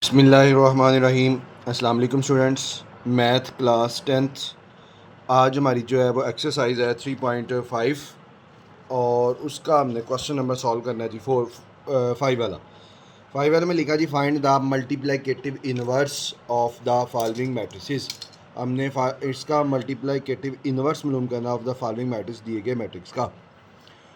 बिस्मिल्लाहिर्रहमानिर्रहीम। अस्सलाम वालेकुम स्टूडेंट्स, मैथ क्लास 10th। आज हमारी जो है वो एक्सरसाइज है 3.5 और उसका हमने क्वेश्चन नंबर सॉल्व करना है जी 5 वाला। 5 वाले में लिखा जी find the multiplicative inverse of the following matrices. हमने इसका मल्टीप्लिकेटिव इनवर्स मालूम करना ऑफ द फॉलोइंग मैट्रिक्स, दिए गए मैट्रिक्स का।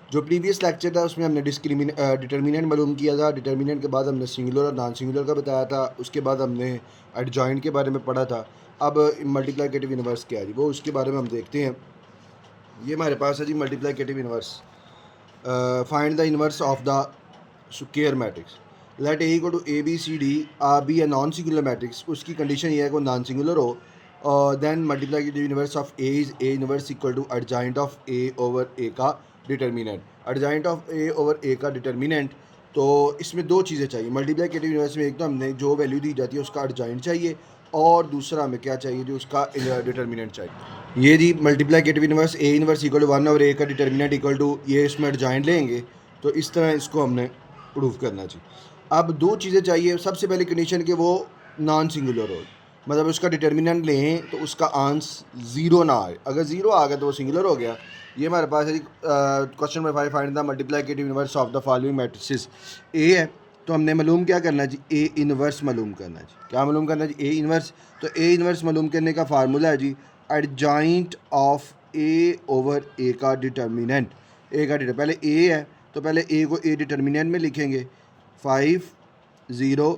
जो प्रीवियस लेक्चर था उसमें हमने डिटर्मिनेंट मालूम किया था। डिटर्मिनेंट के बाद हमने सिंगुलर और नॉन सिंगुलर का बताया था। उसके बाद हमने एडजॉइंट के बारे में पढ़ा था। अब मल्टीप्लिकेटिव इनवर्स क्या है जी, वो उसके बारे में हम देखते हैं। ये हमारे पास है जी multiplicative inverse. Find the inverse of the square matrix. Let A equal to A B C D be a non singular matrix. उसकी कंडीशन ये है कि नॉन सिंगुलर हो। Then multiplicative inverse of A is A inverse equal to adjoint of A over A का determinant. Adjoint of A over A का determinant, तो इसमें दो चीज़ें चाहिए मल्टीप्लिकेटिव इनवर्स में। एक तो हमने जो वैल्यू दी जाती है उसका एडजॉइंट चाहिए, और दूसरा हमें क्या चाहिए जो उसका डिटर्मिनेंट चाहिए। ये जी multiplicative inverse A inverse equal to 1 over A का डिटर्मिनेंट इक्वल टू ये इसमें एडजॉइंट लेंगे, तो इस तरह इसको हमने प्रूव करना चाहिए। अब दो चीज़ें चाहिए। सबसे पहली कंडीशन कि वो नॉन सिंगुलर हो, मतलब उसका डिटर्मिनेंट लें तो उसका आंस ज़ीरो ना आए। अगर ज़ीरो आ गया तो वो सिंगुलर हो गया। ये हमारे पास है question number 5, find the multiplicative inverse of the following matrices. A है तो हमने मालूम क्या करना जी, ए इनवर्स मालूम करना जी। क्या मालूम करना जी, ए इनवर्स। तो ए इनवर्स मालूम करने का फार्मूला है जी adjoint of A over A का डिटर्मिनेंट। ए का डिटर पहले ए है तो पहले ए को ए डिटर्मिनेंट में लिखेंगे 5 0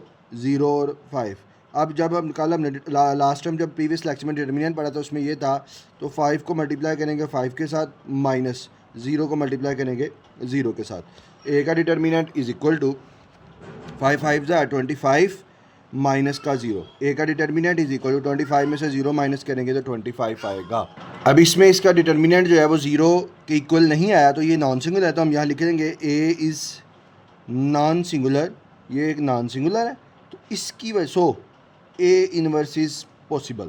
0 और 5। अब जब हम कल हमने लास्ट टाइम जब प्रीवियस लेक्चर में डिटर्मिनेंट पढ़ा था उसमें ये था, तो 5 को मल्टीप्लाई करेंगे 5 के साथ, माइनस 0 को मल्टीप्लाई करेंगे 0 के साथ। ए का डिटर्मिनेंट इज इक्वल टू 5 5 ज़ा 25 माइनस का 0। ए का डिटर्मिनेंट इज इक्वल टू 25 में से 0 माइनस करेंगे तो 25 आएगा। अब इसमें इसका डिटर्मिनेंट जो है वो 0 के इक्वल नहीं आया, तो ये नॉन सिंगुलर है, तो हम यहाँ लिख देंगे ए इज़ नॉन सिंगुलर। ये एक नॉन सिंगुलर है, तो इसकी वजह सो ए इनवर्स इज़ पॉसिबल।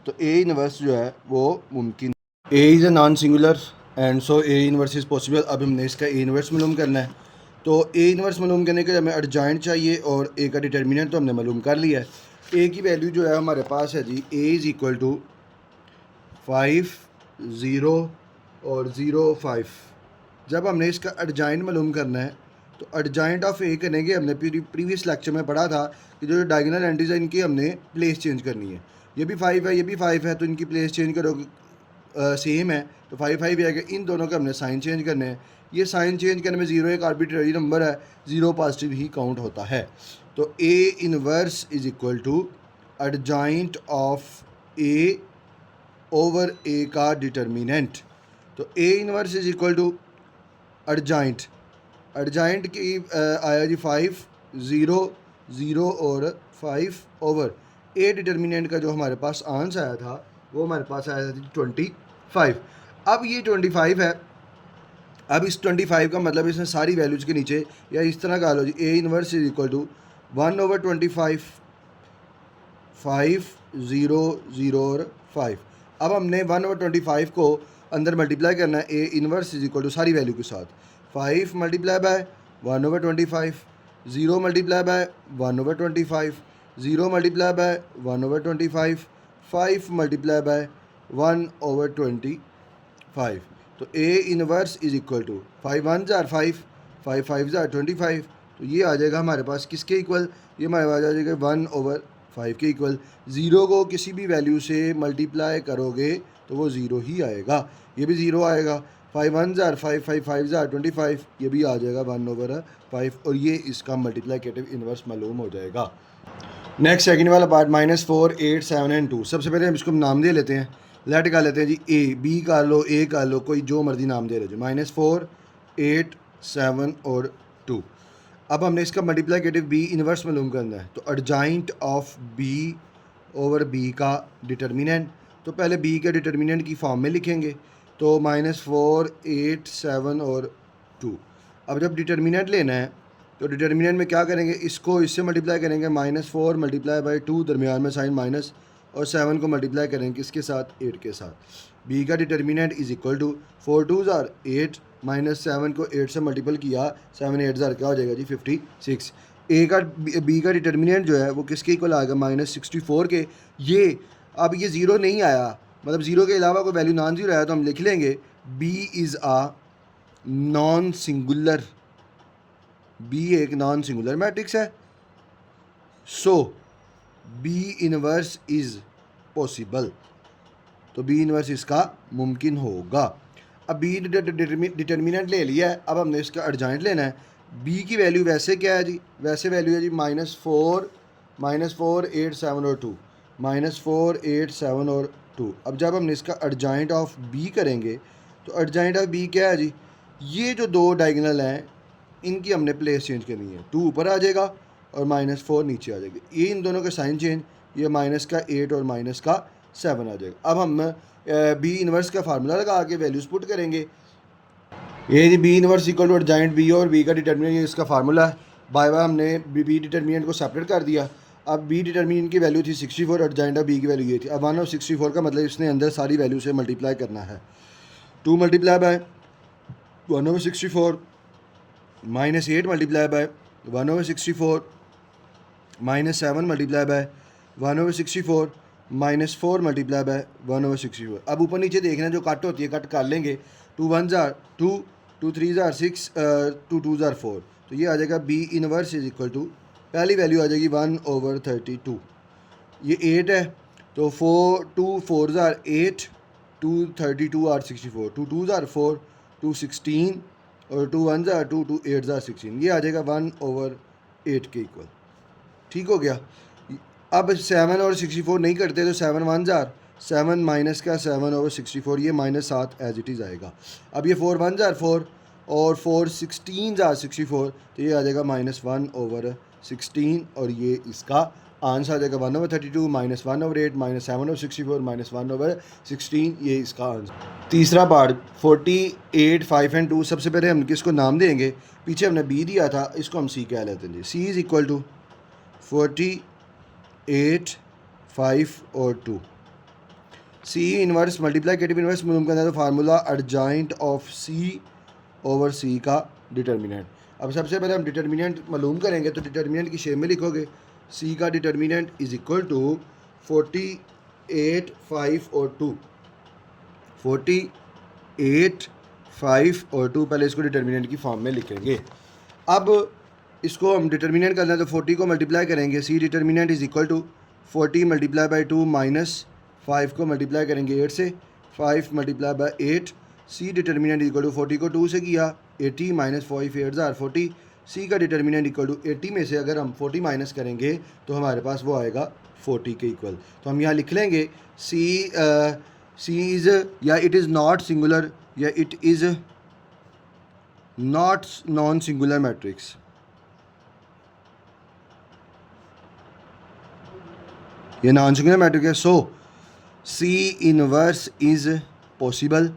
तो ए इनवर्स जो है वो मुमकिन। A is a non singular and so A inverse is possible. अब हमने इसका ए इनवर्स मालूम करना है, तो ए इनवर्स मालूम करने के लिए हमें एडजॉइंट चाहिए और ए का डिटर्मिनेंट तो हमने मालूम कर लिया है। ए की वैल्यू जो है हमारे पास है जी ए इज़ इक्वल टू 5 0 और 0 5। जब हमने इसका एडजॉइंट मालूम करना है तो एडजॉइंट ऑफ ए करेंगे। हमने प्रीवियस लेक्चर में पढ़ा था कि जो डायगोनल एंट्रीज है इनकी हमने प्लेस चेंज करनी है। ये भी 5 है, ये भी 5 है, तो इनकी प्लेस चेंज करोगे सेम है तो 5 5 ही आएगा। इन दोनों के हमने साइन चेंज करने हैं। ये साइन चेंज करने में 0 एक आर्बिट्ररी नंबर है, 0 पॉजिटिव ही काउंट होता है। तो A inverse is equal to adjoint of A over A का डिटर्मिनेंट। तो A inverse is equal to adjoint. Adjoint की आया जी 5 0 0 और 5 ओवर ए डिटर्मिनेंट का जो हमारे पास आंसर आया था वो हमारे पास आया था 25। अब ये 25 है। अब इस 25 का मतलब इसमें सारी वैल्यूज़ के नीचे या इस तरह का लो जी, A inverse is equal to 1 over 25 5 0 0 और 5। अब हमने 1 ओवर 25 को अंदर मल्टीप्लाई करना है A inverse is equal to सारी वैल्यू के साथ। 5 multiply by 1 over 25, 0 multiply by 1 over 25, 0 multiply by 1 over 25, 5 multiply by 1 over 25। तो A inverse is equal to 5 1 जार 5, 5 5 जार 25। तो ये आ जाएगा हमारे पास किसके इक्वल, ये हमारे पास आ जाएगा 1 ओवर 5 के इक्वल। 0 को किसी भी वैल्यू से मल्टीप्लाई करोगे तो वो 0 ही आएगा। ये भी 0 आएगा। 5 1 जार 5, 5 5 जार 25, ये भी आ जाएगा 1 ओवर 5, और ये इसका मल्टीप्लिकेटिव इनवर्स मालूम हो जाएगा। नेक्स्ट सेकंड वाला पार्ट -4 8 7 एंड 2। सबसे पहले हम इसको नाम दे लेते हैं। लेट का लेते हैं जी ए, बी का लो, ए का लो, कोई जो मर्जी नाम दे रहे -4 8 7 और 2। अब हमने इसका मल्टीप्लिकेटिव बी इनवर्स मालूम करना है, तो adjoint of B over B का डिटर्मिनेंट। तो पहले बी के डिटर्मिनेंट की फॉर्म में लिखेंगे, तो -4 8 7 और 2। अब जब डिटर्मिनेंट लेना है तो डिटर्मिनेंट में क्या करेंगे, इसको इससे मल्टीप्लाई करेंगे -4 मल्टीप्लाई बाई 2, दरमियान में साइन माइनस, और 7 को मल्टीप्लाई करेंगे किसके साथ, 8 के साथ। बी का डिटर्मिनेंट इज इक्वल टू 4 2 8 -7 को 8 से मल्टीपल किया, 7 8 क्या हो जाएगा जी 56। ए का बी का डिटर्मिनेंट जो है वो किसके इक्वल आएगा, -64 के। ये अब ये ज़ीरो नहीं आया, मतलब ज़ीरो के अलावा कोई वैल्यू नॉन ज़ीरो आया तो हम लिख लेंगे B is a non singular, B एक नॉन सिंगुलर मैट्रिक्स है। So B inverse is possible, तो बी इनवर्स इसका मुमकिन होगा। अब बी डिटर्मिनेंट ले लिया है, अब हमने इसका एडजॉइंट लेना है। बी की वैल्यू वैसे क्या है जी, वैसे वैल्यू है जी -4, -4, 8, 7 और 2, -4, 8, 7 और 2। अब जब हमने इसका एडजॉइंट ऑफ बी करेंगे तो एडजॉइंट ऑफ बी क्या है जी, ये जो दो डायगोनल हैं इनकी हमने प्लेस चेंज करनी है। 2 ऊपर आ जाएगा और -4 नीचे आ जाएगी, ये इन दोनों का साइन चेंज, ये -8 और -7 आ जाएगा। अब हम बी इनवर्स का फार्मूला लगा के वैल्यूज़ पुट करेंगे। ये जी B inverse equal to adjoint B और बी का डिटर्मिनेंट, ये इसका फार्मूला है। बाय बाय हमने बी डिटर्मिनेंट को सेपरेट कर दिया। अब बी डिटर्मिनेंट की वैल्यू थी 64, एडजॉइंट ऑफ बी की वैल्यू ये थी। अब 1/64 का मतलब इसने अंदर सारी वैल्यू से मल्टीप्लाई करना है। 2 multiply bye 1/64, -8 multiply bye 1/64, -7 multiply by 1/64, -4 multiply by 1/64। अब ऊपर नीचे देखना जो कट होती है कट कर लेंगे। 2 1 जार 2, 2 3 जार 6, 2 2 जार 4, तो ये आ जाएगा B inverse is equal to, पहली वैल्यू आ जाएगी 1/32। ये 8 है तो 2 4 जार 8, 2 32 आर 64, 2 2 जार 4, 2 16 और 2 1 जार 2, 2 8 जार 16, ये आ जाएगा 1/8 के इक्वल। ठीक हो गया। अब 7 और 64 नहीं करते तो 7 1 जार 7 माइनस का 7/64, ये -7 एज इट इज़ आएगा। अब ये 4 1 जार 4 और 4 16 जार 64, तो ये आ जाएगा -1/16 और ये इसका आंसर आ जाएगा 1/32 -1/8 -7/64 -1/16, ये इसका आंसर। तीसरा पार्ट 48 5 एंड 2। सबसे पहले हम किसको नाम देंगे, पीछे हमने बी दिया था, इसको हम सी कह लेते हैं जी। सी इज़ इक्वल टू 48 5 और 2। सी इनवर्स मल्टीप्लाइकेटिव इनवर्स मालूम करना है तो formula adjoint of C over C का डिटर्मिनेंट। अब सबसे पहले हम डिटर्मिनेंट मालूम करेंगे तो डिटर्मिनेंट की शेप में लिखोगे सी का डिटर्मिनेंट इज इक्वल टू 48 5 और 2। 48 5 और 2, पहले इसको डिटर्मिनेंट की फॉर्म में लिखेंगे। अब इसको हम डिटर्मिनेंट करना है तो 40 को मल्टीप्लाई करेंगे, C determinant is equal to 40 multiply by 2 -5 को मल्टीप्लाई करेंगे 8 से, 5 multiply by 8। C determinant equal to 40 को 2 से किया 80 -5 8 जार 40। सी का डिटर्मिनेंट इक्वल टू 80 में से अगर हम 40 माइनस करेंगे तो हमारे पास वो आएगा 40 के इक्वल। तो हम यहाँ लिख लेंगे सी इज़ या इट इज़ नॉट सिंगुलर या it is not non singular matrix. ये नॉन सिंगुलर मैट्रिक्स है। सो सी इनवर्स इज़ पॉसिबल,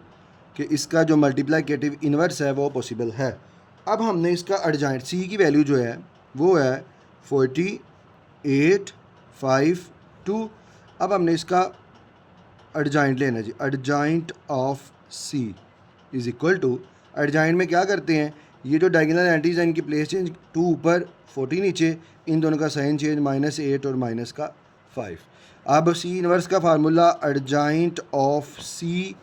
कि इसका जो मल्टीप्लाइकेटिव इनवर्स है वो पॉसिबल है। अब हमने इसका एडजॉइंट सी की वैल्यू जो है वो है 48 5 2। अब हमने इसका एडजॉइंट लेना जी। Adjoint of C is equal to, adjoint में क्या करते हैं, ये जो डायगोनल एंटीज हैं इनकी प्लेस चेंज, 2 ऊपर 40 नीचे, इन दोनों का साइन चेंज -8 और -5। अब सी इनवर्स का formula adjoint of C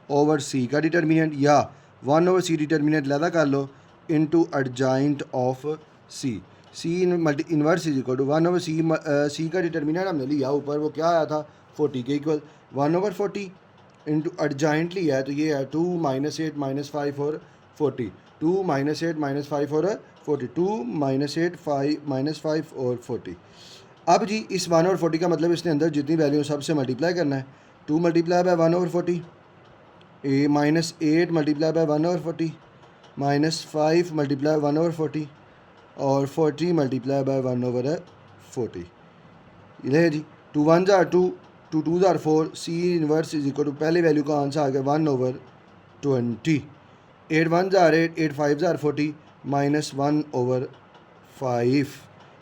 over C का डिटर्मिनेंट या 1/c डिटर्मिनेंट लैदा कर लो into adjoint of C. C inverse is equal to 1/c। C का डिटर्मिनेंट हमने लिया ऊपर, वो क्या आया था 40 के इक्वल, 1/40 इंटू एडजॉइंट लिया है तो ये है 2 -8 -5 और 40, 2 -8 -5 और 40, 2 -8 5 और 40। अब जी इस 1/40 का मतलब इसने अंदर जितनी वैल्यू सबसे मल्टीप्लाई करना है। 2 multiply by 1/40, -8 multiply by 1/40, -5 multiply 1/40 और 40 मल्टीप्लाई बाय 1/40। ये जी 2 1 जार 2, 2 2 जार 4। C inverse is equal to, पहले वैल्यू का आंसर आ गया 1/20। 8 1 जार 8, 8 5 जार 40 -1/5।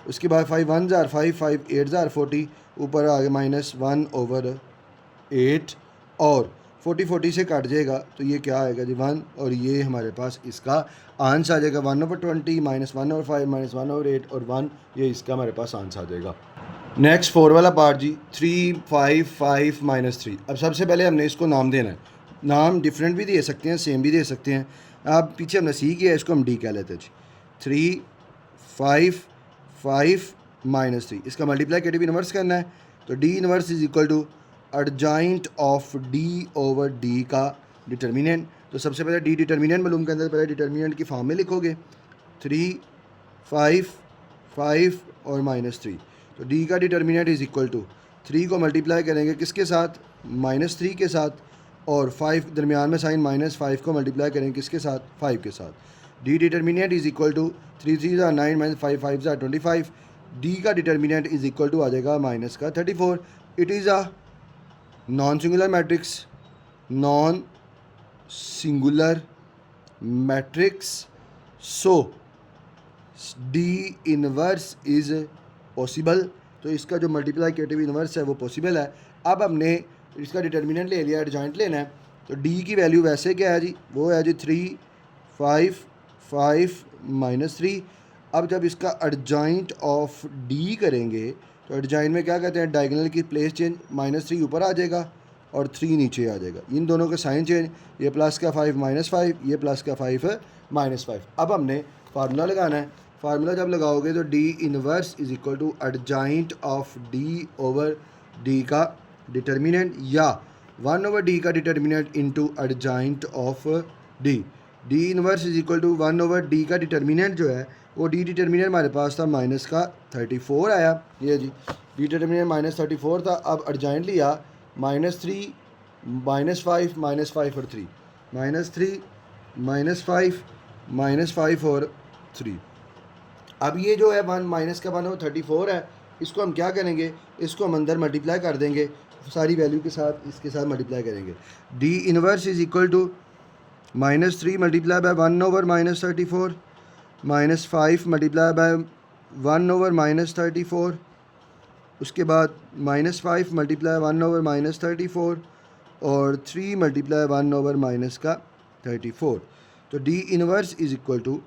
उसके बाद 5 1 जार 5, 5 8 जार 40, ऊपर आ गया -1/8 और 40 से काट जाएगा तो ये क्या आएगा जी 1, और ये हमारे पास इसका आंसर आ जाएगा 1/20 -1/5 -1/8 और 1, ये इसका हमारे पास आंसर आ जाएगा। नेक्स्ट 4 वाला पार्ट जी 3 5 5 -3। अब सबसे पहले हमने इसको नाम देना है, नाम डिफरेंट भी दे सकते हैं, सेम भी दे सकते हैं। अब पीछे हमने सी किया, इसको हम डी कह लेते हैं जी। 3 5 5 -3, इसका मल्टीप्लाई इनवर्स करना है, तो D inverse is equal to adjoint of D over D का डिटर्मिनेंट। तो सबसे पहले डी डिटर्मिनेंट मालूम करना है, पहले डिटर्मिनेंट की फॉर्म में लिखोगे 3 5 5 और -3। तो डी का डिटर्मिनेंट इज़ इक्वल टू 3 को मल्टीप्लाई करेंगे किसके साथ, -3 के साथ, और 5 दरमियान में साइन -5 को मल्टीप्लाई करेंगे किसके साथ, 5 के साथ। D determinant is equal to 3 3 9 -5 5 25। D का डिटर्मिनेंट इज़ इक्वल टू आ जाएगा माइनस का 34। It is a non singular matrix, non singular matrix, so D inverse is possible. तो इसका जो मल्टीप्लाइकेटिव इनवर्स है वो पॉसिबल है। अब हमने इसका डिटर्मिनेंट ले लिया, एडजॉइंट लेना है, तो डी की वैल्यू वैसे क्या है जी, वो है जी 3 5 5 -3। अब जब इसका एडजॉइंट ऑफ डी करेंगे तो एडजॉइंट में क्या कहते हैं, डायगोनल की प्लेस चेंज, -3 ऊपर आ जाएगा और 3 नीचे आ जाएगा, इन दोनों का साइन चेंज, ये प्लस का 5 -5, ये प्लस का 5 -5। अब हमने फार्मूला लगाना है, फार्मूला जब लगाओगे तो D inverse is equal to adjoint of D over D का डिटर्मिनेंट, या 1/d का determinant into adjoint of D. D inverse is equal to 1/d का डिटर्मिनेंट जो है वो डी डिटर्मिनेंट हमारे पास था माइनस का 34 आया, ये जी डी डिटर्मिनेंट -34 था। अब एडजॉइंट लिया -3 -5 -5 और 3, -3 -5 -5 और 3। अब ये जो है 1 माइनस का 1 और 34 है, इसको हम क्या करेंगे, इसको हम अंदर मल्टीप्लाई कर देंगे सारी वैल्यू के साथ, इसके साथ मल्टीप्लाई करेंगे। D inverse is equal to -3 multiply by 1/34 -5 multiply by 1/34, उसके बाद -5 मल्टीप्लाई 1/34 और 3 मल्टीप्लाई 1/34। तो D inverse is equal to,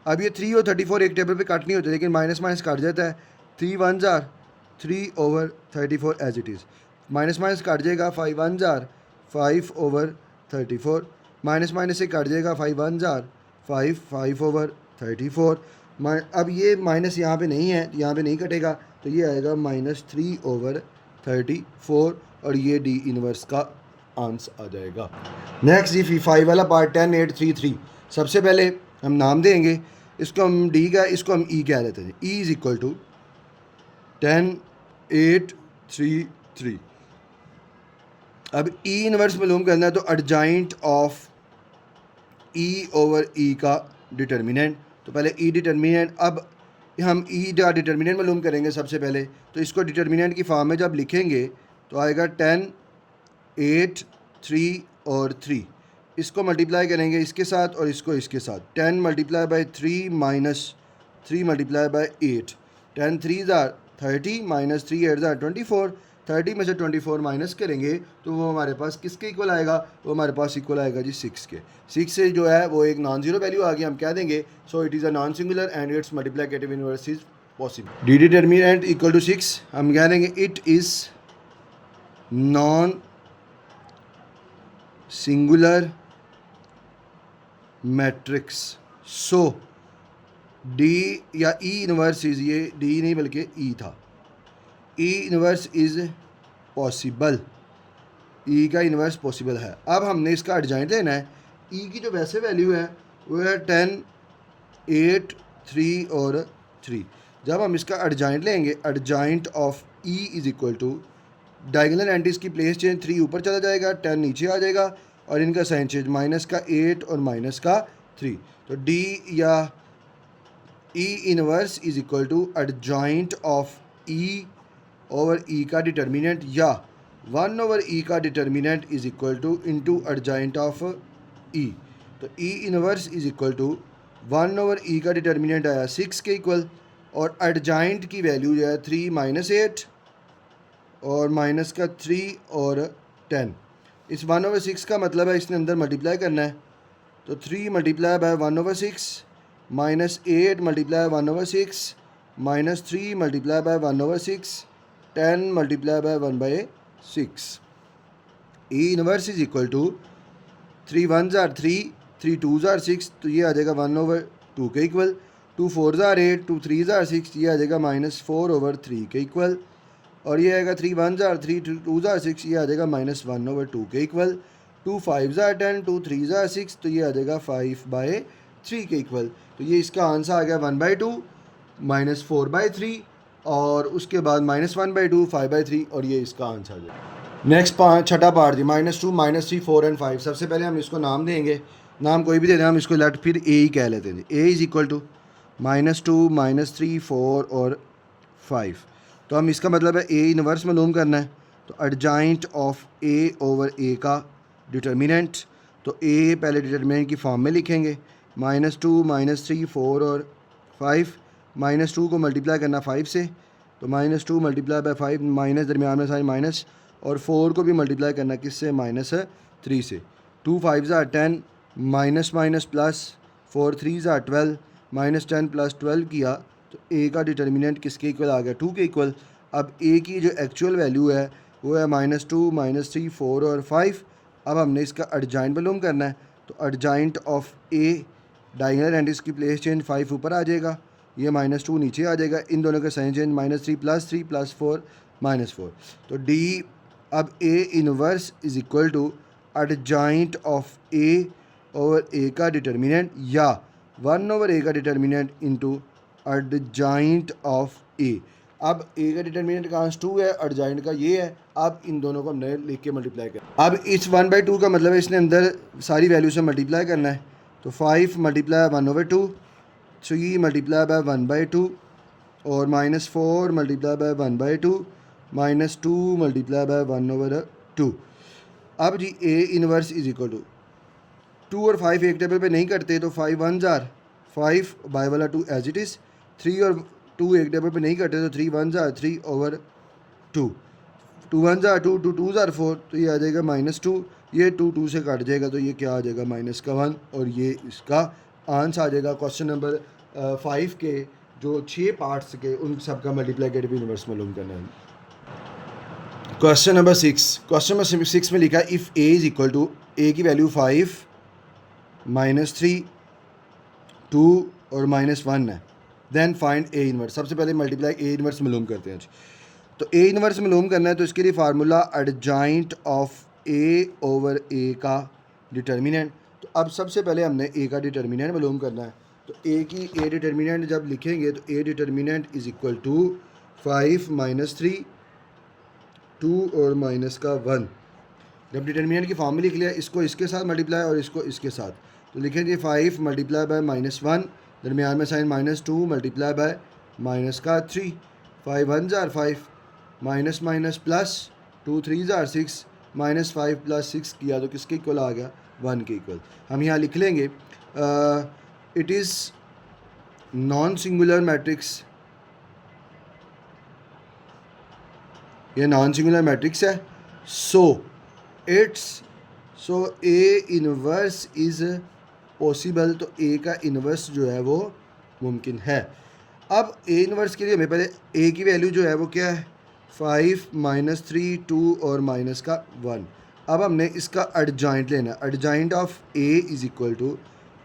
अब ये 3 और 34 एक टेबल पे काट नहीं होते, लेकिन माइनस माइनस काट जाता है, 3 1s are 3/34 as it is, minus minus काट जाएगा, 5 1s are 5/34, माइनस माइनस से काट जाएगा, 5 1s are 5/34। अब ये माइनस यहाँ पे नहीं है, यहाँ पे नहीं कटेगा, तो ये आएगा -3/34 और ये डी इनवर्स का आंसर आ जाएगा। नेक्स्ट जी 5 वाला पार्ट 10 8 3 3। सबसे पहले हम नाम देंगे, इसको हम डी का, इसको हम ई कह लेते हैं। ई इज़ इक्वल टू 10 8 3 3। अब ई इनवर्स मालूम करना है, तो adjoint of E over E का डिटर्मिनेंट, तो पहले ई डिटर्मिनेंट, अब हम ई का डिटर्मिनेंट मालूम करेंगे सबसे पहले, तो इसको डिटर्मिनेंट की फॉर्म में जब लिखेंगे तो आएगा 10 8 3 और 3, इसको मल्टीप्लाई करेंगे इसके साथ और इसको इसके साथ, 10 multiply by 3 minus 3 multiply by 8, 10 3s are 30 minus 3 8s are 24, 30 में से 24 माइनस करेंगे तो वो हमारे पास किसके इक्वल आएगा, वो हमारे पास इक्वल आएगा जी 6 के। 6 से जो है वो एक नॉन जीरो वैल्यू आ गई, हम कह देंगे so it is a non singular and its multiplicative inverse is possible. D determinant equal to 6, हम कह देंगे it is non singular matrix, so D या ई इनवर्स इज़, ये डी नहीं बल्कि ई था, E inverse is possible, E का inverse possible है। अब हमने इसका एडजॉइंट लेना है, ई की जो वैसे वैल्यू है वो है 10 8 3 और 3। जब हम इसका एडजॉइंट लेंगे, adjoint of E is equal to, diagonal entries की प्लेस चेंज, 3 ऊपर चला जाएगा, 10 नीचे आ जाएगा और इनका साइन चेंज, माइनस का 8 और माइनस का 3। तो डी या E inverse is equal to adjoint of E over E का डिटर्मिनेंट, या 1/e का determinant is equal to into adjoint of E. तो E inverse is equal to 1/e का डिटर्मिनेंट आया 6 के इक्वल, और एडजॉइंट की वैल्यू जो है 3 -8 और माइनस का 3 और 10। इस 1/6 का मतलब है इसने अंदर मल्टीप्लाई करना है, तो 3 multiply by 1/6 minus 8 multiply 1/6 minus 3 multiply by 1/6 10 multiply by 1/6 E inverse is equal to 3 1 ज़ार 3 3 2 ज़ार 6, तो ये आ जाएगा 1/2 के इक्वल, 2 4 ज़ार 8 2 3 ज़ार 6, ये आ जाएगा -4/3 के इक्वल, और ये आएगा 3 1 ज़ार 3 2 ज़ार 6, ये आ जाएगा -1/2 के इक्वल, 2 5 ज़ार 10 2 3 ज़ार 6, तो ये आ जाएगा 5/3 के इक्वल। तो ये इसका आंसर आ गया 1/2 -4/3 और उसके बाद -1/2 5/3, और ये इसका आंसर आ जाएगा। नेक्स्ट छठा पार्ट जी, -2 -3 4 एंड 5। सबसे पहले हम इसको नाम देंगे, नाम कोई भी दे दें, हम इसको लेट फिर ए ही कह लेते हैं जी। ए इज़ इक्वल टू -2 -3 4 और 5। तो हम इसका मतलब है ए इनवर्स मालूम करना है, तो adjoint of A over A का डिटर्मिनेंट, तो ए पहले डिटर्मिनेंट की फॉर्म में लिखेंगे, -2 -3 4 और 5, -2 को मल्टीप्लाई करना 5 से, तो -2 मल्टीप्लाई बाय 5, माइनस दरमियान में साइन माइनस, और 4 को भी मल्टीप्लाई करना किससे, -3 से, 2 5 ज़ार 10 माइनस माइनस प्लस, 4 3 ज़ार 12 -10 प्लस 12 किया, तो ए का डिटर्मिनेंट किसके इक्वल आ गया, 2 के इक्वल। अब ए की जो एक्चुअल वैल्यू है वो है -2 -3 4 और 5। अब हमने इसका एडजाइंट मालूम करना है, तो adjoint of A diagonal entries की प्लेस चेंज 5 ऊपर आ जाएगा, ये -2 नीचे आ जाएगा, इन दोनों का साइन चेंज -3 + 4 -4, तो डी अब A inverse is equal to adjoint of A over A का डिटर्मिनेंट या 1/a का determinant into adjoint of A. अब ए का डिटर्मिनेंट का आंसर 2 है, एडजाइंट का ये है। अब इन दोनों को हमने लिख के मल्टीप्लाई कर, अब इस 1/2 का मतलब है इसने अंदर सारी वैल्यू से मल्टीप्लाई करना है, तो 5 मल्टीप्लाई 1/2, 3 मल्टीप्लाई बाय 1/2 और -4 मल्टीप्लाई बाय 1/2 -2 मल्टीप्लाई बाय 1/2। अब जी A inverse is equal to 2 और 5 एक टेबल पे नहीं करते, तो 5 1 ज़ार 5 बाय वाला 2 एज इट इज़, 3 और 2 एक टेबल पे नहीं करते, तो 3 1 ज़ार 3/2, 2 1 ज़ार 2 2 2 ज़ार 4, तो ये आ जाएगा -2, ये 2 2 से कट जाएगा, तो ये क्या आ जाएगा -1, और ये इसका आंसर आ जाएगा। क्वेश्चन नंबर 5 के जो 6 पार्ट्स के उन सब का मल्टीप्लिकेटिव इनवर्स मालूम करना है। क्वेश्चन नंबर 6 में लिखा है if A is equal to, A की वैल्यू 5 -3 2 और -1 है, देन फाइंड ए इनवर्स। सबसे पहले मल्टीप्लाई ए इनवर्स मालूम करते हैं। तो ए इनवर्स मालूम करना है, तो इसके लिए formula adjoint of A over A का डिटर्मिनेंट। तो अब सबसे पहले हमने ए का डिटर्मिनेंट मालूम करना है, तो ए की ए डिटर्मिनेंट जब लिखेंगे, तो A determinant is equal to 5 -3 2 और -1। जब डिटर्मिनेंट की फॉर्म में लिख लिया, इसको इसके साथ मल्टीप्लाई और इसको इसके साथ, तो लिखेंगे 5 मल्टीप्लाई बाय -1, दरमियान में साइन -2 मल्टीप्लाई बाय -3, 5 1 ज़ार 5 माइनस माइनस प्लस, 2 3 ज़ार 6 -5 + 6 किया, तो किसके इक्वल आ गया, 1 के इक्वल। हम यहाँ लिख लेंगे it is non singular matrix, ये नॉन सिंगुलर मैट्रिक्स है, सो ए इनवर्स इज़ पॉसिबल, तो ए का इनवर्स जो है वो मुमकिन है। अब ए इनवर्स के लिए हमें पहले ए की वैल्यू जो है वो क्या है, 5 -3 2 और -1। अब हमने इसका एडजाइंट लेना है, adjoint of A is equal to,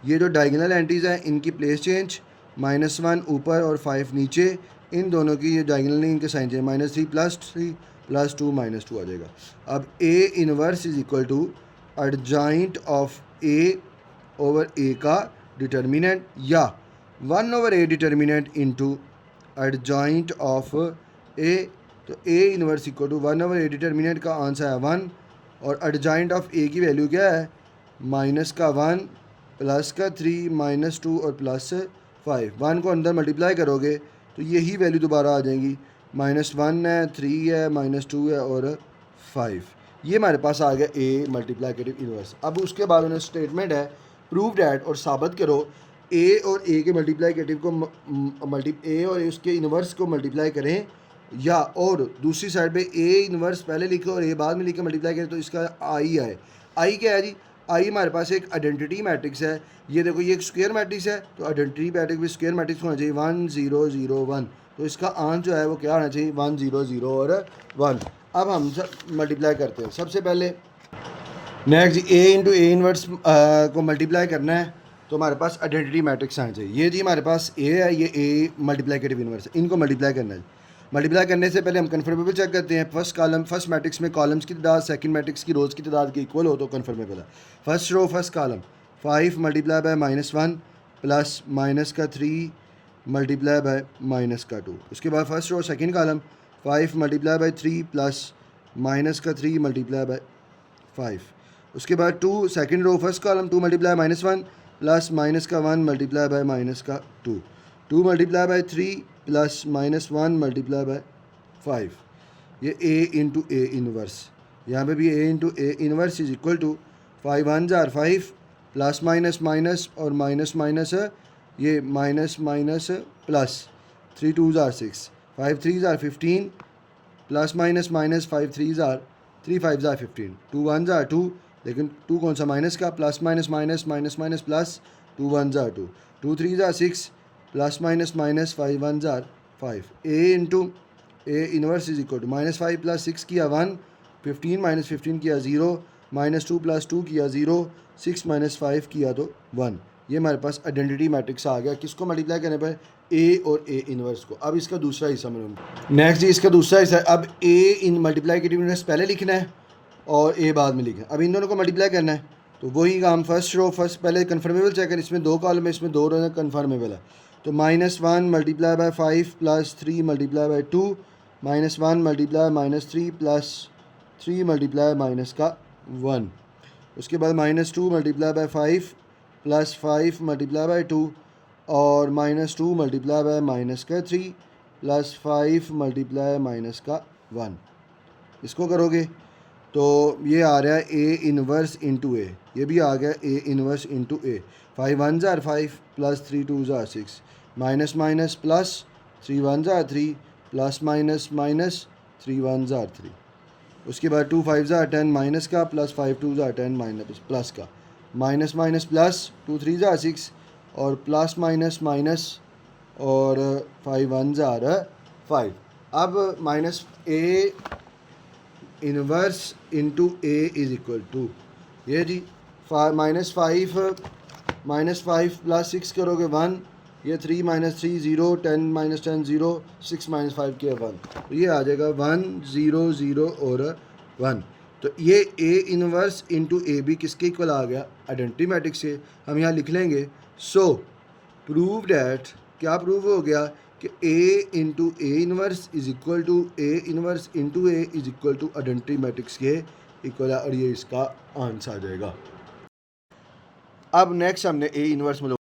ये जो डायगोनल एंट्रीज़ हैं इनकी प्लेस चेंज, -1 ऊपर और 5 नीचे, इन दोनों की ये डायगोनल नहीं, इनके साइन चेंज, -3 + 3 + 2 -2 आ जाएगा। अब A inverse is equal to adjoint of A over A का डिटर्मिनेंट या 1/a determinant into adjoint of A, तो A inverse equal to 1/a determinant का आंसर है 1, और एडजाइंट ऑफ ए की वैल्यू क्या है, -1 +3 -2 और +5। 1 को अंदर मल्टीप्लाई करोगे तो यही वैल्यू दोबारा आ जाएंगी, -1 है 3 है -2 है और 5। ये हमारे पास आ गया ए मल्टीप्लिकेटिव इनवर्स। अब उसके बाद उन्हें स्टेटमेंट है प्रूव डैट, और साबित करो ए और ए के मल्टीप्लिकेटिव को ए और उसके इनवर्स को मल्टीप्लाई करें या और दूसरी साइड पे ए इन्वर्स पहले लिखे और ए बाद में लिखे मल्टीप्लाई करें तो इसका आई आए। आई क्या है जी? आई हमारे पास एक आइडेंटिटी मैट्रिक्स है। ये देखो ये एक स्क्वायर मैट्रिक्स है तो आइडेंटिटी मैट्रिक्स भी स्क्वायर मैट्रिक्स होना चाहिए 1 0 0 1। तो इसका आंसर जो है वो क्या होना चाहिए 1 0 0 और 1। अब हम सब मल्टीप्लाई करते हैं। सबसे पहले next A into A inverse को मल्टीप्लाई करना है तो हमारे पास आइडेंटिटी मैट्रिक्स आना चाहिए। ये जी हमारे पास ए है, ये ए मल्टीप्लिकेटिव इन्वर्स है, इनको मल्टीप्लाई करना है। मल्टीप्लाई करने से पहले हम कन्फर्मेबल चेक करते हैं। फर्स्ट मैट्रिक्स में कॉलम्स की तादाद सेकंड मैट्रिक्स की रोज़ की तादाद के इक्वल हो तो कन्फर्मेबल है। First row first column 5 multiply by -1 plus minus का 3 मल्टीप्लाई बाय माइनस का 2। उसके बाद first row second column 5 multiply by 3 plus minus का 3 मल्टीप्लाई बाय 5। उसके बाद 2 second row first column 2 multiply -1 plus minus का 1 मल्टीप्लाई बाय माइनस का 2। 2 multiply by 3 plus -1 multiply by 5। ये ए इंटू ए इन्वर्स, यहाँ पे भी A into A inverse is equal to 5 1 जार 5 प्लस माइनस माइनस और माइनस माइनस ये minus minus plus 3 2 जार 6 5 3 जार 15 प्लस माइनस माइनस 5 3 जार 3 5 जार 15 2 1 जार 2 लेकिन 2 कौन सा माइनस का plus minus minus minus minus plus 2 1 जार 2 2 3 जार 6 प्लस माइनस माइनस 5 1 जार 5। A into A inverse is equal to -5 plus 6 किया 1 15 माइनस 15 किया 0 -2 प्लस 2 किया 0 6 माइनस 5 किया तो 1। ये हमारे पास आइडेंटिटी मैट्रिक्स आ गया। किसको मल्टीप्लाई करने पर? ए और ए इन्वर्स को। अब इसका दूसरा हिस्सा मिलूँगा नेक्स्ट जी, इसका दूसरा हिस्सा है। अब ए इन मल्टीप्लाई इन्वर्स पहले लिखना है और ए बाद में लिखना है। अब इन दोनों को मल्टीप्लाई करना है तो वही काम फर्स्ट रो फर्स्ट पहले कन्फर्मेबल चेक करें। इसमें 2 कॉलम है, इसमें 2 रो कन्फर्मेबल है तो -1 multiply by 5 plus 3 multiply bye 2 -1 multiply -3 plus 3 multiply minus का 1। उसके बाद -2 multiply by 5 plus 5 multiply bye 2 और -2 मल्टीप्लाई बाय माइनस का 3 प्लस 5 मल्टीप्लाई माइनस का 1। इसको करोगे तो ये आ रहा है ए इन्वर्स इंटू ए, ये भी आ गया ए इन्वर्स इंटू ए। 5 1 जार 5 प्लस 3 2 जार 6 minus minus plus 3 1 jar 3 plus minus minus 3 1 jar 3। उसके बाद 2 5 जार 10 माइनस का प्लस 5 2 जार 10 माइनस प्लस का माइनस माइनस प्लस 2 3 जार 6 और प्लस माइनस माइनस और 5 1 जार 5। अब minus A inverse into A is equal to ये जी -5 प्लस 6 करोगे 1, ये 3 -3 0 10 -10 0 6 -5 के 1 तो ये आ जाएगा 1 0 0 और 1। तो ये ए इन्वर्स इंटू ए भी किसके इक्वल आ गया? आइडेंटिटी मैट्रिक्स से। हम यहाँ लिख लेंगे सो प्रूव डैट, क्या प्रूव हो गया कि A into A inverse is equal to A inverse into A is equal to identity matrix के इक्वल है और ये इसका आंसर आ जाएगा। अब नेक्स्ट हमने ए इन्वर्स